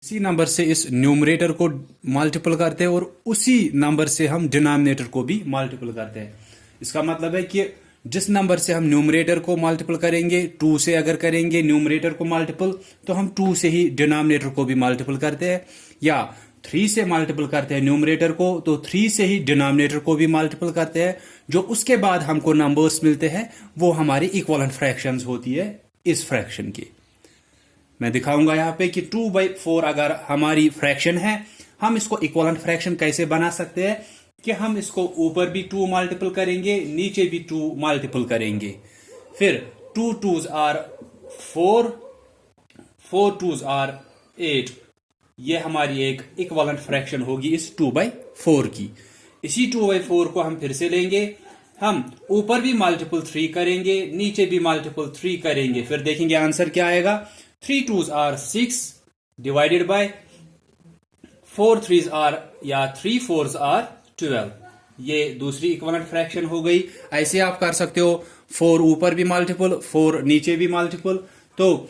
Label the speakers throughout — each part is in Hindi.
Speaker 1: इसी नंबर से इस न्यूमरेटर को मल्टीपल करते हैं और उसी नंबर से हम डिनोमिनेटर को भी मल्टीपल करते हैं। इसका मतलब है कि जिस नंबर से हम न्यूमरेटर को मल्टीपल करेंगे, 2 से अगर करेंगे न्यूमरेटर को मल्टीपल, तो हम 2 से ही डिनोमिनेटर को भी मल्टीपल करते हैं, या 3 से मल्टीपल करते हैं न्यूमरेटर को तो 3 से ही डिनोमिनेटर को भी मल्टीपल करते हैं। जो उसके बाद हमको नंबर्स मिलते हैं वो हमारी इक्विवेलेंट फ्रैक्शंस होती है इस फ्रैक्शन की। मैं दिखाऊंगा यहाँ पे कि 2/4 अगर हमारी फ्रैक्शन है, हम इसको इक्विवेलेंट फ्रैक्शन कैसे बना सकते हैं कि हम इसको ऊपर भी 2 मल्टीपल करेंगे, नीचे भी 2 मल्टीपल करेंगे, फिर 2 2s आर 4, 4 2s आर 8। ये हमारी एक इक्विवेलेंट फ्रैक्शन होगी इस 2/4 की। इसी 2/4 को हम फिर से लेंगे, हम ऊपर भी मल्टीपल 3 करेंगे, नीचे भी मल्टीपल 3 करेंगे, फिर देखेंगे आंसर क्या आएगा। 3 2s are 6 divided by 4 3s are या 3 4s आर 12। ये दूसरी इक्विवेलेंट फ्रैक्शन हो गई। ऐसे आप कर सकते हो, 4 ऊपर भी मल्टीपल, 4 नीचे भी मल्टीपल। तो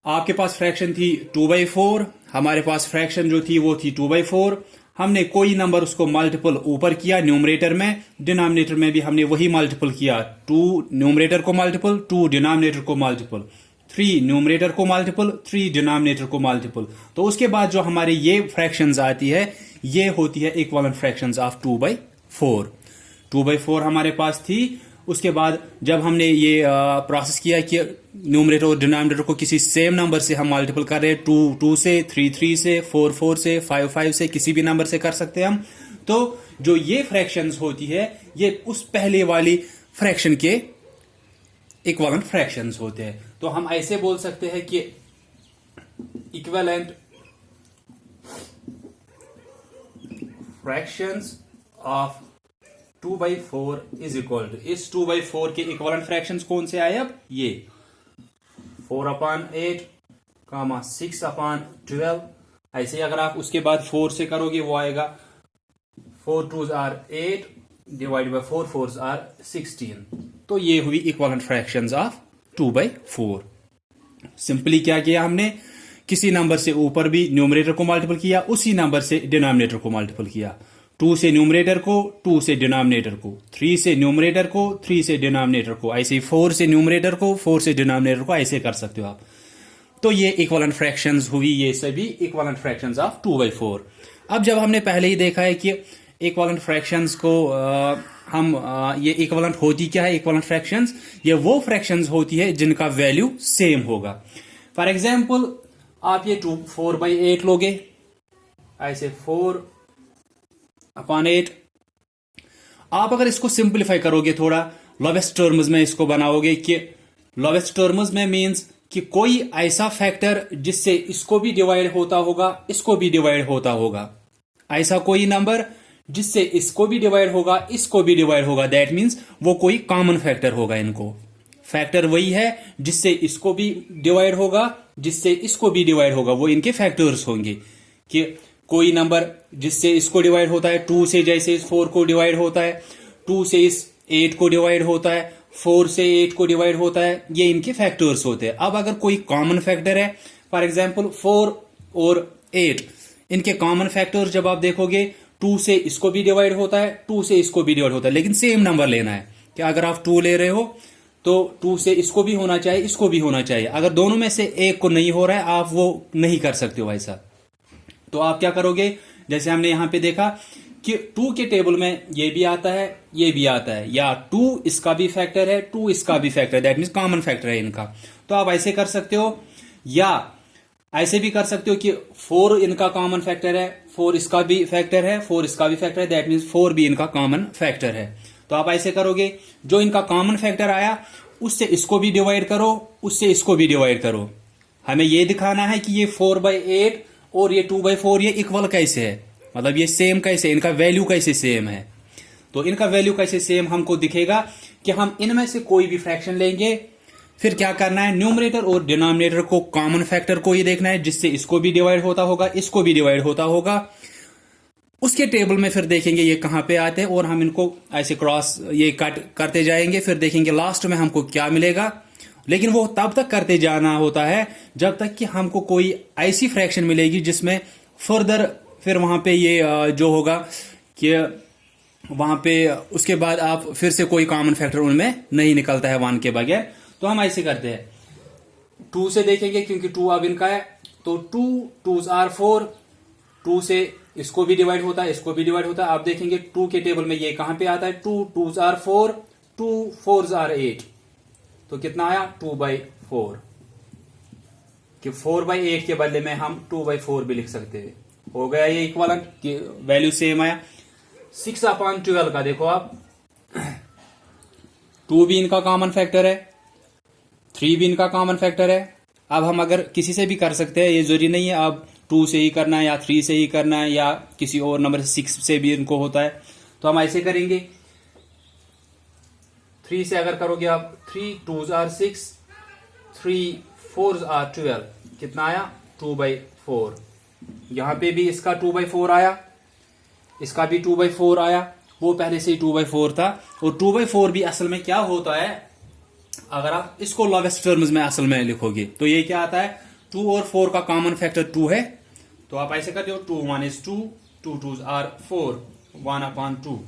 Speaker 1: आपके पास फ्रैक्शन थी 2/4, हमारे पास फ्रैक्शन जो थी वो थी 2/4। हमने कोई नंबर उसको मल्टीपल ऊपर किया न्यूमरेटर में, डिनोमिनेटर में भी हमने वही मल्टीपल किया, 2 न्यूमरेटर को मल्टीपल, 2 डिनोमिनेटर को मल्टीपल, 3 न्यूमरेटर को मल्टीपल, 3 डिनोमिनेटर को मल्टीपल। तो उसके बाद जो हमारे ये फ्रैक्शंस आती है ये होती है इक्विवेलेंट फ्रैक्शंस ऑफ 2/4। 2/4 हमारे पास थी। उसके बाद जब हमने ये प्रोसेस किया कि न्यूमरेटर और डिनोमिनेटर को किसी सेम नंबर से हम मल्टीपल कर रहे हैं, 2 2 से, 3 3 से, 4 4 से, 5 5 से, किसी भी नंबर से कर सकते हैं हम। तो जो ये फ्रैक्शंस होती है ये उस पहले वाली फ्रैक्शन के इक्विवेलेंट फ्रैक्शंस होते हैं। तो हम ऐसे बोल सकते हैं कि equivalent fractions of 2/4 is equal to, इस 2/4 के इक्विवेलेंट फ्रैक्शंस कौन से आए? अब ये 4/8, 6/12। ऐसे अगर आप उसके बाद 4 से करोगे वो आएगा 4 2s are 8 divide by 4 4s are 16। तो ये हुई इक्विवेलेंट फ्रैक्शंस ऑफ 2/4। सिंपली क्या किया हमने, किसी नंबर से ऊपर भी न्यूमरेटर को मल्टीपल किया, उसी नंबर से डिनोमिनेटर को मल्टीपल किया। 2 से न्यूमरेटर को, 2 से डिनोमिनेटर को, 3 से न्यूमरेटर को, 3 से डिनोमिनेटर को, ऐसे ही 4 से न्यूमरेटर को, 4 से डिनोमिनेटर को, ऐसे कर सकते हो आप। तो ये इक्विवेलेंट फ्रैक्शंस हुई, ये सभी इक्विवेलेंट फ्रैक्शंस ऑफ 2/4। अब जब हमने पहले ही देखा है कि इक्विवेलेंट फ्रैक्शंस को ये इक्विवेलेंट होती क्या है, इक्विवेलेंट फ्रैक्शंस ये वो फ्रैक्शंस होती है जिनका वैल्यू सेम होगा। फॉर एग्जाम्पल आप ये 4/8 लोगे, ऐसे 4/8। आप अगर इसको सिंप्लीफाई करोगे, थोड़ा लोवेस्ट टर्म्स में इसको बनाओगे, कि लोवेस्ट टर्म्स में मींस कि कोई ऐसा फैक्टर जिससे इसको भी डिवाइड होता होगा, इसको भी डिवाइड होता होगा, ऐसा कोई नंबर जिससे इसको भी डिवाइड होगा, इसको भी डिवाइड होगा, दैट मींस वो कोई कॉमन फैक्टर होगा। इनको फैक्टर वही है जिससे इसको भी डिवाइड होगा, जिससे इसको भी डिवाइड होगा, वो इनके फैक्टर्स होंगे। कि कोई नंबर जिससे इसको डिवाइड होता है, 2 से जैसे इस 4 को डिवाइड होता है, 2 से इस 8 को डिवाइड होता है, 4 से 8 को डिवाइड होता है, ये इनके फैक्टर्स होते हैं। अब अगर कोई कॉमन फैक्टर है, फॉर एग्जाम्पल 4 और 8, इनके कॉमन फैक्टर्स जब आप देखोगे, 2 से इसको भी डिवाइड होता है, 2 से इसको भी डिवाइड होता है, लेकिन सेम नंबर लेना है। कि अगर आप 2 ले रहे हो तो 2 से इसको भी होना चाहिए, इसको भी होना चाहिए। अगर दोनों में से एक को नहीं हो रहा है, आप वो नहीं कर सकते हो ऐसा। तो आप क्या करोगे, जैसे हमने यहां पे देखा कि 2 के टेबल में ये भी आता है, ये भी आता है, या 2 इसका भी फैक्टर है, 2 इसका भी फैक्टर है, दैट मीन्स कॉमन फैक्टर है इनका। तो आप ऐसे कर सकते हो, या ऐसे भी कर सकते हो कि 4 इनका कॉमन फैक्टर है, 4 इसका भी फैक्टर है, 4 इसका भी फैक्टर है, दैट मीन्स 4 भी इनका कॉमन फैक्टर है। तो आप ऐसे करोगे, जो इनका कॉमन फैक्टर आया उससे इसको भी डिवाइड करो, उससे इसको भी डिवाइड करो। हमें यह दिखाना है कि ये 4/8 और ये 2/4 ये इक्वल कैसे है, मतलब ये सेम कैसे, इनका वैल्यू कैसे सेम है। तो इनका वैल्यू कैसे सेम हमको दिखेगा कि हम इनमें से कोई भी फ्रैक्शन लेंगे, फिर क्या करना है, न्यूमरेटर और डिनोमिनेटर को कॉमन फैक्टर को ये देखना है जिससे इसको भी डिवाइड होता होगा, इसको भी डिवाइड होता होगा। उसके टेबल में फिर देखेंगे ये कहां पे आते हैं, और हम इनको ऐसे क्रॉस ये कट करते जाएंगे, फिर देखेंगे लास्ट में हमको क्या मिलेगा। लेकिन वो तब तक करते जाना होता है जब तक कि हमको कोई ऐसी फ्रैक्शन मिलेगी जिसमें फर्दर फिर वहां पे ये जो होगा कि वहां पे उसके बाद आप फिर से कोई कॉमन फैक्टर उनमें नहीं निकलता है 1 के बगैर। तो हम ऐसे करते हैं, 2 से देखेंगे क्योंकि 2 अब इनका है, तो 2 2s are 4, 2 से इसको भी डिवाइड होता है, इसको भी डिवाइड होता है। आप देखेंगे 2 के टेबल में ये कहां पे आता है, 2 2s are 4, 2 4s are 8, तो कितना आया 2/4, कि 4/8 के बदले में हम 2/4 भी लिख सकते हैं। हो गया ये इक्वलेंट कि वैल्यू सेम आया। 6/12 का देखो आप, 2 भी इनका कॉमन फैक्टर है, 3 भी इनका कॉमन फैक्टर है। अब हम अगर किसी से भी कर सकते हैं, ये जरूरी नहीं है अब 2 से ही करना है या 3 से ही करना है या किसी और नंबर 6 से भी इनको होता है। तो हम ऐसे करेंगे, 3 से अगर करोगे आप, 3 2s are 6, 3 4s are 12, कितना आया 2/4। यहां पे भी इसका 2/4 आया, इसका भी 2/4 आया, वो पहले से ही 2/4 था। और 2/4 भी असल में क्या होता है, अगर आप इसको लोवेस्ट टर्म्स में असल में लिखोगे तो ये क्या आता है, 2 और 4 का कॉमन फैक्टर 2 है, तो आप ऐसे करते हो 2 1 is 2, 2 2s are 4, 1/2।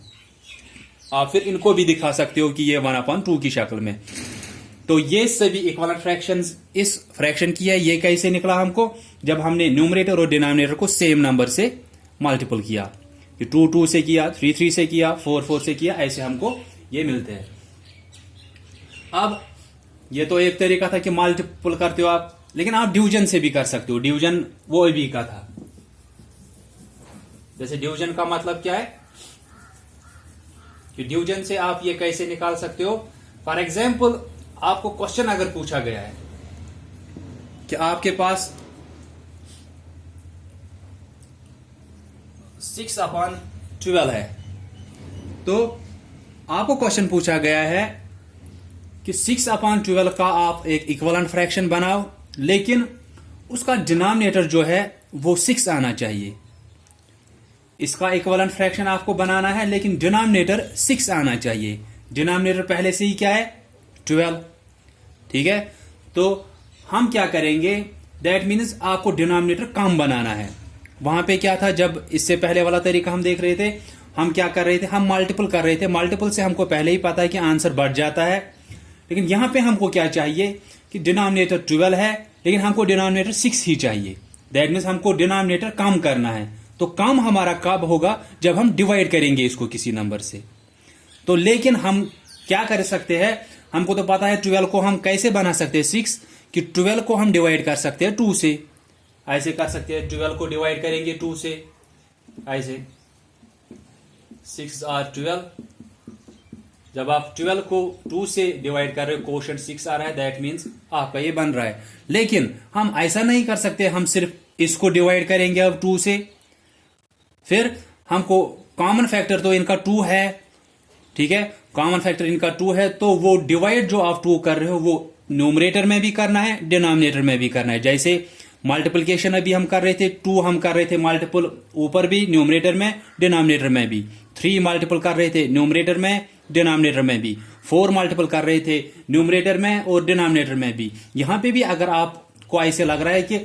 Speaker 1: आप फिर इनको भी दिखा सकते हो कि ये 1/2 की शक्ल में। तो ये सभी इक्विवेलेंट फ्रैक्शंस इस फ्रैक्शन की है। ये कैसे निकला हमको, जब हमने न्यूमरेटर और डिनोमिनेटर को सेम नंबर से मल्टीपल किया, कि 2 2 से किया, 3 3 से किया, 4 4 से किया, ऐसे हमको ये मिलते हैं। अब ये तो एक तरीका था कि मल्टीपल करते हो आप, लेकिन आप डिवीजन से भी कर सकते हो। डिवीजन वो भी का था, जैसे डिवीजन का मतलब क्या है कि डिवीजन से आप ये कैसे निकाल सकते हो। फॉर एग्जाम्पल आपको क्वेश्चन अगर पूछा गया है कि आपके पास 6/12 है, तो आपको क्वेश्चन पूछा गया है कि 6/12 का आप एक इक्विवेलेंट फ्रैक्शन बनाओ, लेकिन उसका डिनोमिनेटर जो है वो 6 आना चाहिए। इसका इक्विवेलेंट फ्रैक्शन आपको बनाना है, लेकिन डिनोमिनेटर 6 आना चाहिए। डिनोमिनेटर पहले से ही क्या है 12, ठीक है। तो हम क्या करेंगे, दैट मीन्स आपको डिनोमिनेटर कम बनाना है। वहां पे क्या था, जब इससे पहले वाला तरीका हम देख रहे थे, हम क्या कर रहे थे, हम मल्टीपल कर रहे थे। मल्टीपल से हमको पहले ही पता है कि आंसर बढ़ जाता है, लेकिन यहां पे हमको क्या चाहिए कि डिनोमिनेटर 12 है, लेकिन हमको डिनोमिनेटर 6 ही चाहिए। दैट मीन्स हमको डिनोमिनेटर कम करना है। तो कम हमारा कब होगा, जब हम डिवाइड करेंगे इसको किसी नंबर से। तो लेकिन हम क्या कर सकते हैं, हमको तो पता है 12 को हम कैसे बना सकते हैं 6, कि 12 को हम डिवाइड कर सकते हैं 2 से। ऐसे कर सकते हैं, 12 को डिवाइड करेंगे 2 से, ऐसे 6 are 12। जब आप 12 को 2 से डिवाइड कर रहे हो, कोशेंट 6 आ रहा है, दैट मीन्स आपका ये बन रहा है। लेकिन हम ऐसा नहीं कर सकते, हम सिर्फ इसको डिवाइड करेंगे अब 2 से, फिर हमको कॉमन फैक्टर तो इनका 2 है, ठीक है, कॉमन फैक्टर इनका 2 है, तो वो डिवाइड जो आप 2 कर रहे हो वो न्यूमरेटर में भी करना है, डिनोमिनेटर में भी करना है। जैसे मल्टीप्लिकेशन अभी हम कर रहे थे, 2 हम कर रहे थे मल्टीपल ऊपर भी, न्यूमरेटर में, डिनोमिनेटर में भी। 3 मल्टीपल कर रहे थे न्यूमरेटर में, डिनोमिनेटर में भी। 4 मल्टीपल कर रहे थे न्यूमरेटर में और डिनोमिनेटर में भी। यहां पे भी अगर आपको ऐसे लग रहा है कि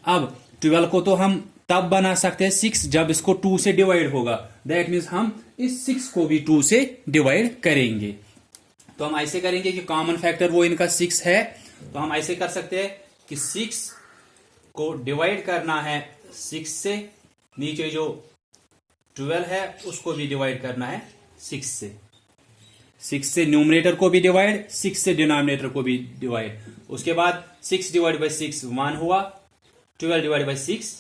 Speaker 1: अब 12 को तो हम तब बना सकते हैं 6 जब इसको 2 से डिवाइड होगा, दैट मीन्स हम इस 6 को भी 2 से डिवाइड करेंगे। तो हम ऐसे करेंगे कि कॉमन फैक्टर वो इनका 6 है, तो हम ऐसे कर सकते हैं कि 6 को डिवाइड करना है 6 से, नीचे जो 12 है उसको भी डिवाइड करना है 6 से। 6 से न्यूमरेटर को भी डिवाइड, 6 से डिनोमिनेटर को भी डिवाइड। उसके बाद 6 डिवाइड बाई 6 1 हुआ, 12 डिवाइड बाई 6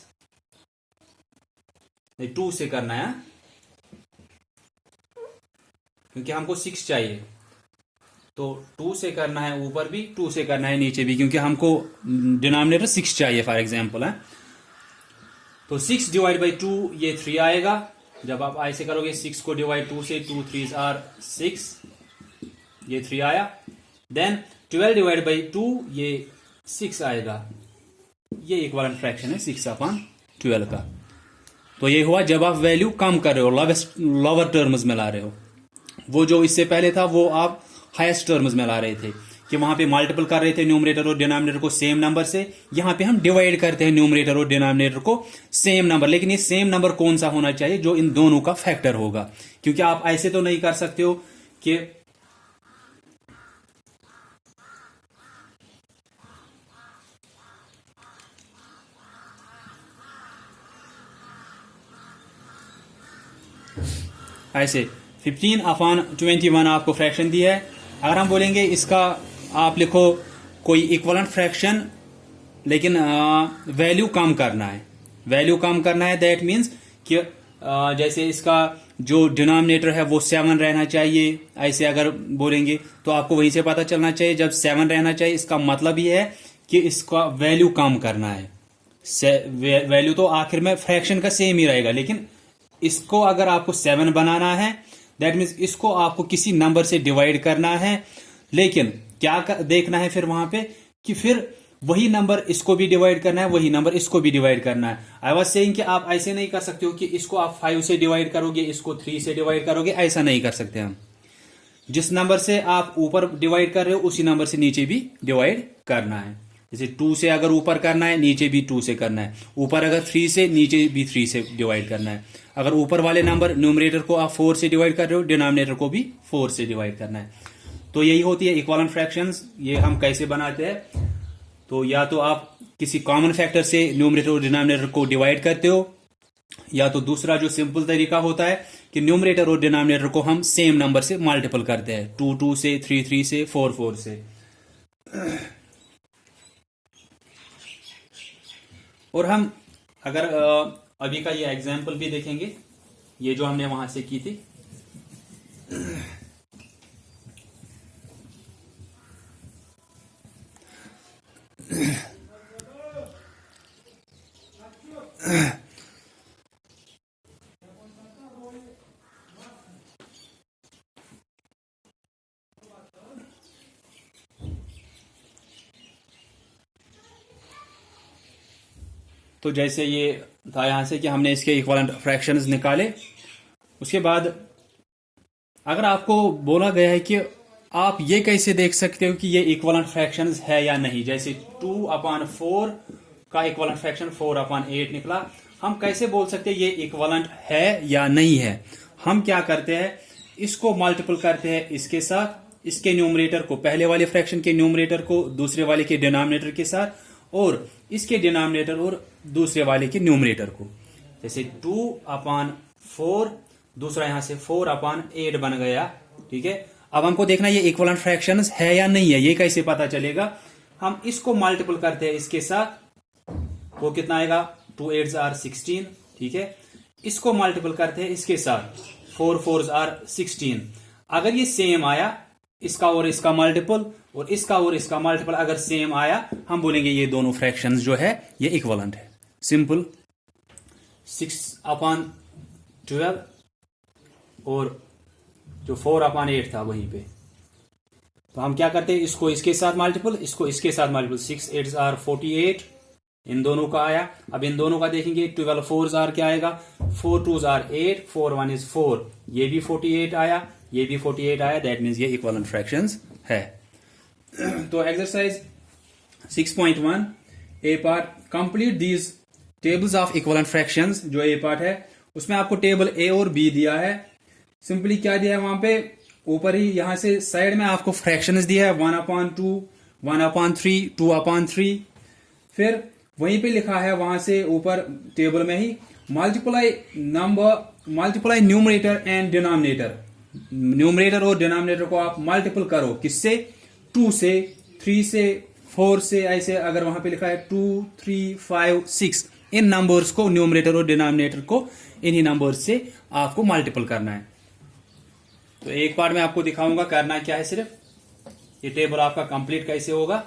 Speaker 1: नहीं 2 से करना है, क्योंकि हमको 6 चाहिए, तो 2 से करना है ऊपर भी, 2 से करना है नीचे भी, क्योंकि हमको डिनोमिनेटर 6 चाहिए फॉर एग्जांपल है। तो 6 डिवाइड बाई 2 ये 3 आएगा। जब आप ऐसे करोगे 6 को डिवाइड 2 से, 2 3s are 6, ये 3 आया। देन 12 डिवाइड बाई 2 ये 6 आएगा। ये इक्विवेलेंट फ्रैक्शन है 6/12 का। तो ये हुआ जब आप वैल्यू कम कर रहे हो, लोअर टर्म्स में ला रहे हो। वो जो इससे पहले था वो आप हाईएस्ट टर्म्स में ला रहे थे। कि वहां पे मल्टीपल कर रहे थे न्यूमरेटर और डिनोमिनेटर को सेम नंबर से, यहां पे हम डिवाइड करते हैं न्यूमरेटर और डिनोमिनेटर को सेम नंबर। लेकिन ये सेम नंबर कौन सा होना चाहिए? जो इन दोनों का फैक्टर होगा, क्योंकि आप ऐसे तो नहीं कर सकते हो कि ऐसे 15/21 आपको फ्रैक्शन दिया है। अगर हम बोलेंगे इसका आप लिखो कोई इक्वलेंट फ्रैक्शन, लेकिन वैल्यू कम करना है, वैल्यू कम करना है, दैट मीन्स कि जैसे इसका जो डिनोमिनेटर है वो 7 रहना चाहिए। ऐसे अगर बोलेंगे तो आपको वहीं से पता चलना चाहिए, जब 7 रहना चाहिए इसका मतलब ये है कि इसका वैल्यू कम करना है। वैल्यू तो आखिर में फ्रैक्शन का सेम ही रहेगा, लेकिन इसको अगर आपको 7 बनाना है, दैट मीन्स इसको आपको किसी नंबर से डिवाइड करना है। लेकिन क्या देखना है फिर वहां पे कि फिर वही नंबर इसको भी डिवाइड करना है, वही नंबर इसको भी डिवाइड करना है। आई वाज सेइंग कि आप ऐसे नहीं कर सकते हो कि इसको आप 5 से डिवाइड करोगे, इसको 3 से डिवाइड करोगे, ऐसा नहीं कर सकते हम। जिस नंबर से आप ऊपर डिवाइड कर रहे हो उसी नंबर से नीचे भी डिवाइड करना है। जैसे 2 से अगर ऊपर करना है, नीचे भी 2 से करना है। ऊपर अगर 3 से, नीचे भी 3 से डिवाइड करना है। अगर ऊपर वाले नंबर न्यूमरेटर को आप 4 से डिवाइड कर रहे हो, डिनोमिनेटर को भी 4 से डिवाइड करना है। तो यही होती है इक्विवेलेंट फ्रैक्शंस। ये हम कैसे बनाते हैं? तो या तो आप किसी कॉमन फैक्टर से न्यूमरेटर और डिनोमिनेटर को डिवाइड करते हो, या तो दूसरा जो सिंपल तरीका होता है कि न्यूमरेटर और डिनोमिनेटर को हम सेम नंबर से मल्टीपल करते हैं, 2 2 से, 3 3 से, 4 4 से। और हम अगर अभी का ये एग्जाम्पल भी देखेंगे, ये जो हमने वहां से की थी, तो जैसे ये था यहां से कि हमने इसके इक्विवेलेंट फ्रैक्शंस निकाले। उसके बाद अगर आपको बोला गया है कि आप ये कैसे देख सकते हो कि ये इक्विवेलेंट फ्रैक्शंस है या नहीं, जैसे 2/4 का इक्विवेलेंट फ्रैक्शन 4/8 निकला, हम कैसे बोल सकते हैं ये इक्विवेलेंट है या नहीं है? हम क्या करते हैं, इसको मल्टीपल करते हैं इसके साथ, इसके न्यूमरेटर को, पहले वाले फ्रैक्शन के न्यूमरेटर को दूसरे वाले के डिनोमिनेटर के साथ, और इसके डिनोमिनेटर और दूसरे वाले के न्यूमरेटर को। जैसे 2/4, दूसरा यहां से 4/8 बन गया। ठीक है, अब हमको देखना ये इक्विवेलेंट फ्रैक्शंस है या नहीं है। ये कैसे पता चलेगा? हम इसको मल्टीपल करते हैं इसके साथ, वो कितना आएगा? 2 8s are 16। ठीक है, इसको मल्टीपल करते हैं इसके साथ, 4 4s are 16। अगर ये सेम आया, इसका और इसका मल्टीपल और इसका और इसका मल्टीपल अगर सेम आया, हम बोलेंगे ये दोनों फ्रैक्शंस जो है ये इक्विवेलेंट है। सिंपल। 6/12 और जो 4/8 था वहीं पे, तो हम क्या करते हैं, इसको इसके साथ मल्टीपल, इसको इसके साथ मल्टीपल। 6 8s are 48, इन दोनों का आया। अब इन दोनों का देखेंगे, 12 4s are क्या आएगा? 4 2s are 8, 4 1 is 4, ये भी 48 आया, ये भी 48 आया, दैट मीन्स ये इक्विवेलेंट फ्रैक्शंस है। तो exercise 6.1 A part, complete these tables of equivalent fractions. जो ए पार्ट है उसमें आपको टेबल ए और बी दिया है। सिंपली क्या दिया है वहां पे, ऊपर ही यहां से साइड में आपको फ्रैक्शंस दिया है, 1/2, 1/3, 2/3। फिर वहीं पे लिखा है वहां से ऊपर टेबल में ही, multiply numerator and denominator. Numerator और डिनोमिनेटर को आप मल्टीपल करो, किससे? 2 से, 3 से, 4 से, ऐसे अगर वहां पे लिखा है 2 3 5 6, इन नंबर्स को, न्यूमरेटर और डिनोमिनेटर को इन्हीं नंबर्स से आपको मल्टीपल करना है। तो एक पार्ट में आपको दिखाऊंगा करना क्या है। सिर्फ ये टेबल आपका कंप्लीट कैसे होगा।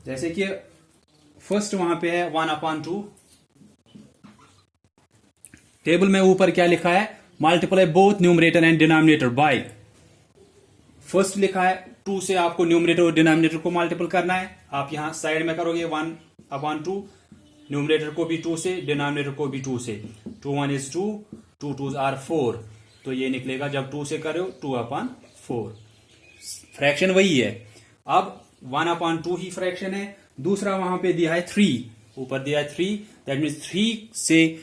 Speaker 1: जैसे कि फर्स्ट वहां पे है 1/2, टेबल में ऊपर क्या लिखा है, multiply both numerator and denominator by. First लिखा है 2 से आपको न्यूमरेटर और डिनोमिनेटर को मल्टीपल करना है। आप यहां साइड में करोगे 1/2, न्यूमरेटर को भी 2 से, डिनोमिनेटर को भी 2 से। 2 1 is 2, 2 2s आर 4, तो ये निकलेगा जब 2 से करो 2/4। फ्रैक्शन वही है। अब 1/2 ही फ्रैक्शन है। दूसरा वहां पे दिया है 3, ऊपर दिया है 3, दैट मीन्स 3 से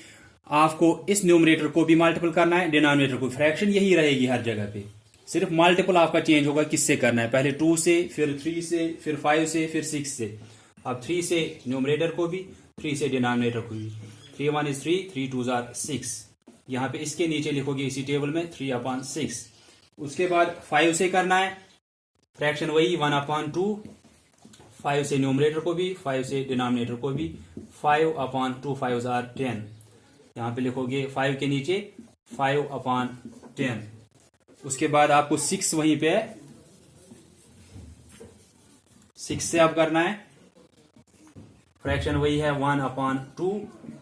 Speaker 1: आपको इस न्यूमरेटर को भी मल्टीपल करना है, डिनोमिनेटर को। फ्रैक्शन यही रहेगी हर जगह पे, सिर्फ मल्टीपल आपका चेंज होगा किससे करना है, पहले 2 से, फिर 3 से, फिर 5 से, फिर 6 से। अब 3 से न्यूमरेटर को भी, 3 से डिनोमिनेटर को भी। 3 1 is 3, 3 2s are 6। यहाँ पे इसके नीचे लिखोगे इसी टेबल में 3/6। उसके बाद 5 से करना है, फ्रैक्शन वही 1/2, 5 से न्यूमरेटर को भी, 5 से डिनोमिनेटर को भी। 5/2, 5s are 10। यहाँ पे लिखोगे 5 के नीचे 5/10। उसके बाद आपको 6 वहीं पे है, 6 से अब करना है, फ्रैक्शन वही है 1/2,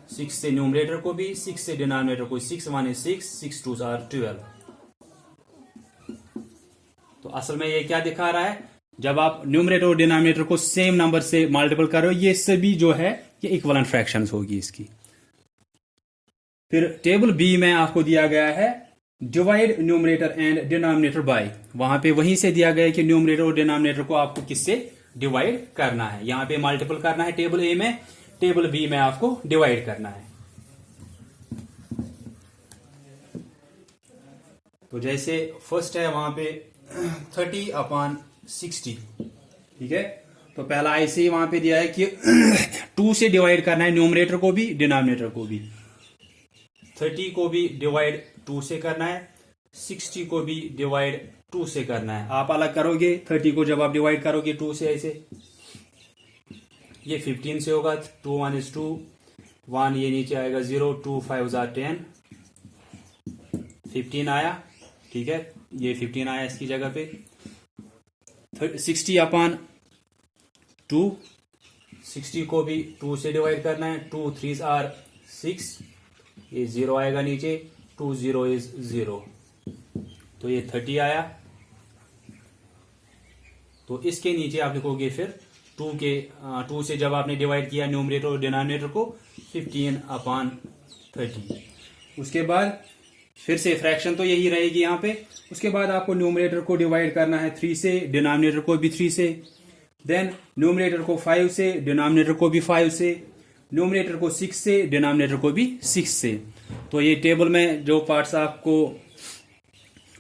Speaker 1: 6 से न्यूमरेटर को भी, 6 से डिनोमिनेटर को। 6 1 is 6, 6 2s are 12। तो असल में ये क्या दिखा रहा है, जब आप न्यूमरेटर और डिनोमिनेटर को सेम नंबर से मल्टीपल करो, ये सभी जो है ये इक्विवेलेंट फ्रैक्शंस होगी इसकी। फिर टेबल बी में आपको दिया गया है divide numerator and denominator by. वहां पे वहीं से दिया गया है कि न्यूमरेटर और डिनोमिनेटर को आपको किससे डिवाइड करना है। यहां पे मल्टीपल करना है टेबल ए में, टेबल बी में आपको डिवाइड करना है। तो जैसे फर्स्ट है वहां पे 30/60, ठीक है। तो पहला ऐसे ही वहां पे दिया है कि 2 से डिवाइड करना है न्यूमरेटर को भी, डिनोमिनेटर को भी। 30 को भी डिवाइड 2 से करना है, 60 को भी डिवाइड 2 से करना है। आप अलग करोगे 30 को, जब आप डिवाइड करोगे 2 से ऐसे, ये 15 से होगा। 2 1 is 2, 1 ये नीचे आएगा 0, 2 5s are 10, 15 आया, ठीक है। ये 15 आया इसकी जगह पे। 60/2, 60 को भी 2 से डिवाइड करना है। 2 3s are 6, ये 0 आएगा नीचे, 2 0 is 0, तो ये 30 आया। तो इसके नीचे आप लिखोगे फिर 2 से जब आपने डिवाइड किया न्यूमरेटर और डिनोमिनेटर को, 15/30। उसके बाद फिर से फ्रैक्शन तो यही रहेगी यहाँ पे। उसके बाद आपको न्यूमरेटर को डिवाइड करना है 3 से, डिनोमिनेटर को भी 3 से। देन न्यूमरेटर को 5 से, डिनोमिनेटर को भी 5 से। न्यूमरेटर को 6 से, डिनोमिनेटर को भी 6 से। तो ये टेबल में जो पार्ट्स आपको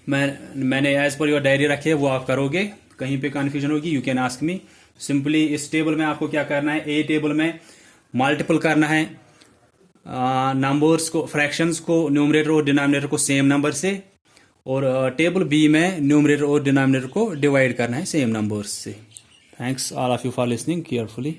Speaker 1: मैंने एज पर योर डायरी रखे वो आप करोगे। कहीं पे कंफ्यूजन होगी you can ask me. Simply इस टेबल में आपको क्या करना है, ए टेबल में मल्टीपल करना है नंबर्स को, फ्रैक्शंस को, न्यूमरेटर और डिनोमिनेटर को सेम नंबर से। और टेबल बी में न्यूमरेटर और डिनोमिनेटर को डिवाइड करना है सेम नंबर्स से। Thanks all of you for listening carefully.